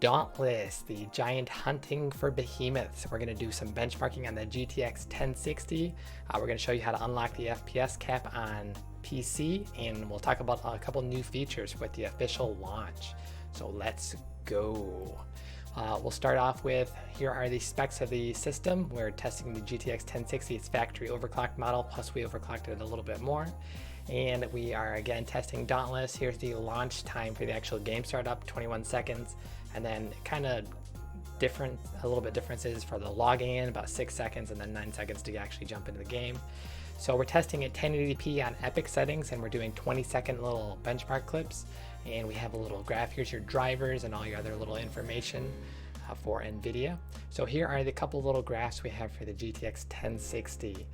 Dauntless, the giant hunting for behemoths. We're going to do some benchmarking on the GTX 1060. We're going to show you how to unlock the FPS cap on PC, and we'll talk about a couple new features with the official launch. So let's go. We'll start off with, here are the specs of the system. We're testing the GTX 1060, its factory overclocked model, plus we overclocked it a little bit more. And we are again testing Dauntless. Here's the launch time for the actual game startup, 21 seconds. And then kind of different, a little bit differences for the logging in, about 6 seconds, and then 9 seconds to actually jump into the game. So we're testing at 1080p on epic settings, and we're doing 20-second little benchmark clips. And we have a little graph. Here's your drivers and all your other little information for NVIDIA. So here are the couple little graphs we have for the GTX 1060.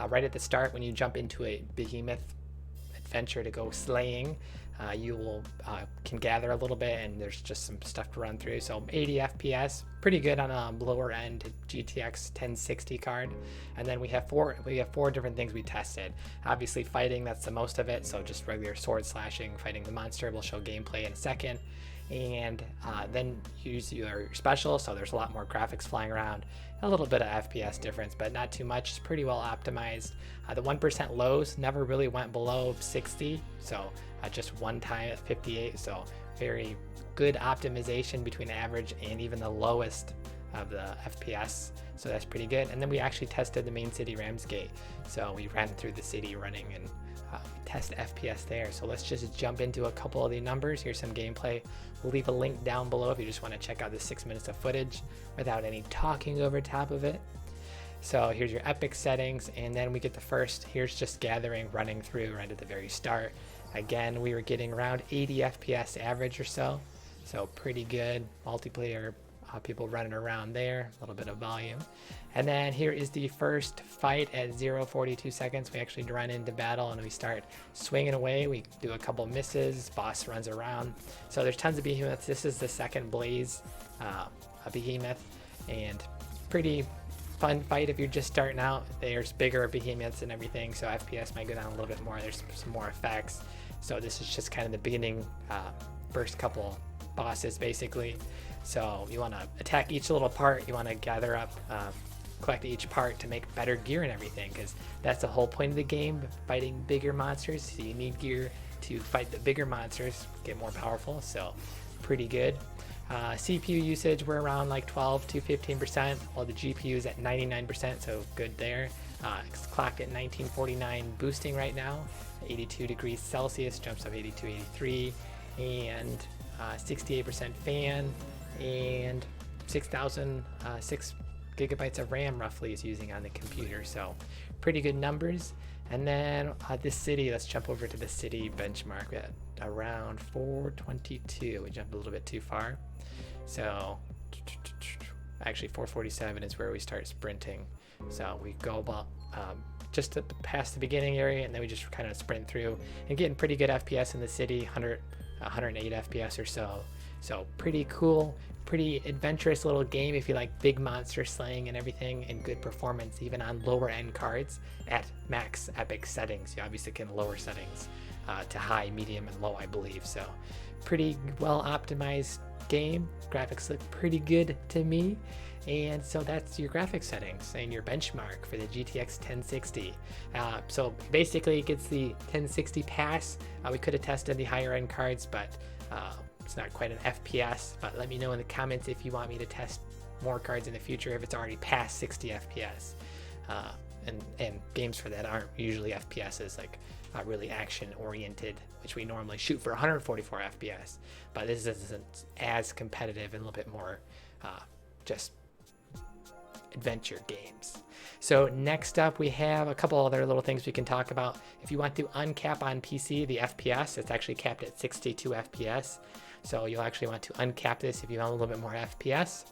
Right at the start, when you jump into a behemoth adventure to go slaying, you will can gather a little bit, and there's just some stuff to run through. So 80 FPS, pretty good on a lower end GTX 1060 card. And then we have four different things we tested. Obviously fighting, that's the most of it, so just regular sword slashing, fighting the monster. We'll show gameplay in a second. And then use your special, so there's a lot more graphics flying around, a little bit of FPS difference, but not too much. It's pretty well optimized. The 1% lows never really went below 60, so just one time at 58, so very good optimization between average and even the lowest of the FPS, so that's pretty good. And then we actually tested the main city, Ramsgate, so we ran through the city running and test FPS there. So let's just jump into a couple of the numbers. Here's some gameplay. We'll leave a link down below if you just want to check out the 6 minutes of footage without any talking over top of it. So here's your epic settings, and then we get the first, here's just gathering running through right at the very start. Again, we were getting around 80 FPS average or so pretty good. Multiplayer, people running around there, a little bit of volume. And then here is the first fight at 0:42 seconds. We actually run into battle and we start swinging away. We do a couple misses, boss runs around. So there's tons of behemoths. This is the second blaze, a behemoth, and pretty fun fight if you're just starting out. There's bigger behemoths and everything, so FPS might go down a little bit more. There's some more effects. So this is just kind of the beginning, first couple bosses basically. So you want to attack each little part. You want to gather up, collect each part to make better gear and everything, because that's the whole point of the game, fighting bigger monsters. So you need gear to fight the bigger monsters, get more powerful. So pretty good. CPU usage, we're around like 12 to 15%, while the GPU is at 99%, so good there. It's clocked at 1949 boosting right now, 82 degrees Celsius, jumps up 82, 83, and 68% fan, and 6 gigabytes of RAM roughly is using on the computer, so pretty good numbers. And then this city, let's jump over to the city benchmark at around 422. We jumped a little bit too far, so actually 447 is where we start sprinting. So we go about just past the beginning area, and then we just kind of sprint through and getting pretty good FPS in the city, 108 FPS or so. So pretty cool, pretty adventurous little game if you like big monster slaying and everything, and good performance even on lower end cards at max epic settings. You obviously can lower settings to high, medium, and low, I believe. So pretty well optimized game. Graphics look pretty good to me. And so that's your graphics settings and your benchmark for the GTX 1060. So basically it gets the 1060 pass. We could have tested the higher end cards, but it's not quite an FPS. But let me know in the comments if you want me to test more cards in the future if it's already past 60 FPS. And games for that aren't usually FPSs, like really action oriented, which we normally shoot for 144 FPS. But this isn't as competitive and a little bit more just adventure games. So next up we have a couple other little things we can talk about. If you want to uncap on PC the FPS, it's actually capped at 62 FPS. So you'll actually want to uncap this if you want a little bit more FPS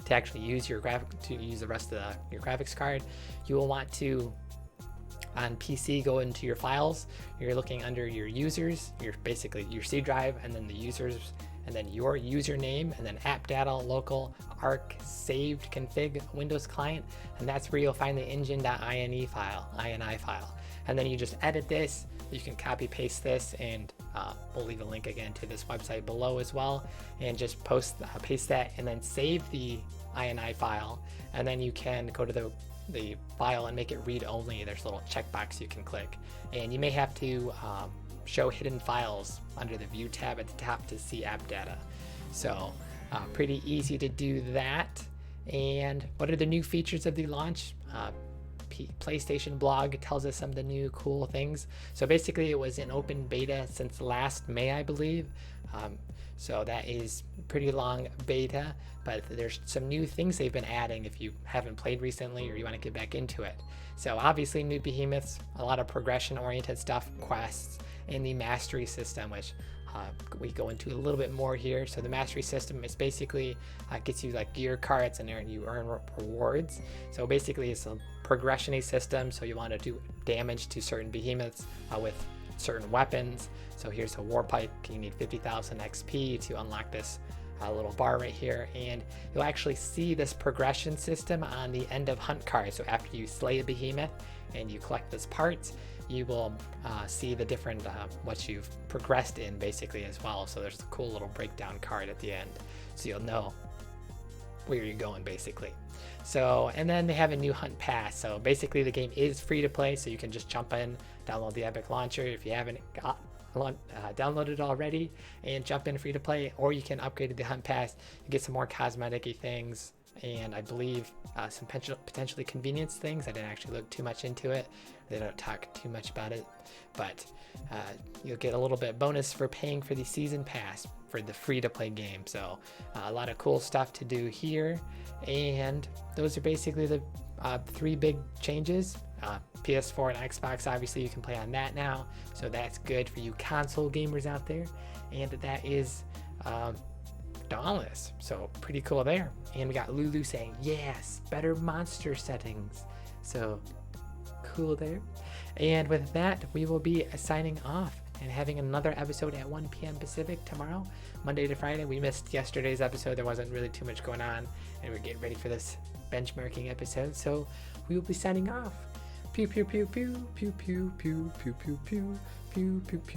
to actually use your the rest of your graphics card. You will want to, on PC, go into your files. You're looking under your users, basically your C drive, and then the users, and then your username, and then app data, local, arc, saved, config, Windows client, and that's where you'll find the engine.ini file, and then you just edit this. You can copy paste this, and we'll leave a link again to this website below as well, and just paste that and then save the INI file, and then you can go to the file and make it read only. There's a little checkbox you can click, and you may have to show hidden files under the view tab at the top to see app data. So pretty easy to do that. And what are the new features of the launch? PlayStation blog tells us some of the new cool things. So basically it was in open beta since last May, I believe. So that is pretty long beta, but there's some new things they've been adding if you haven't played recently or you want to get back into it. So obviously new behemoths, a lot of progression oriented stuff, quests, and the mastery system, which we go into a little bit more here. So the mastery system is basically gets you like gear cards, and you earn rewards. So basically it's a progression-y system. So you want to do damage to certain behemoths with certain weapons. So here's a war pipe. You need 50,000 XP to unlock this little bar right here, and you'll actually see this progression system on the end of hunt cards. So after you slay a behemoth and you collect those parts, you will see the different what you've progressed in basically as well. So there's a cool little breakdown card at the end, so you'll know where you're going basically. So, and then they have a new hunt pass. So basically the game is free to play, so you can just jump in, download the Epic Launcher if you haven't downloaded it already, and jump in free to play, or you can upgrade to the hunt pass and get some more cosmetic-y things, and I believe some potentially convenience things. I didn't actually look too much into it. They don't talk too much about it, but you'll get a little bit bonus for paying for the season pass for the free-to-play game. So a lot of cool stuff to do here, and those are basically the three big changes. PS4 and Xbox, obviously you can play on that now, so that's good for you console gamers out there. And that is Dauntless, so pretty cool there. And we got Lulu saying yes, better monster settings, so cool there. And with that, we will be signing off and having another episode at 1 p.m. Pacific tomorrow, Monday to Friday. We missed yesterday's episode. There wasn't really too much going on, and we're getting ready for this benchmarking episode, so we will be signing off. Pew pew pew pew pew pew pew pew pew pew pew pew pew.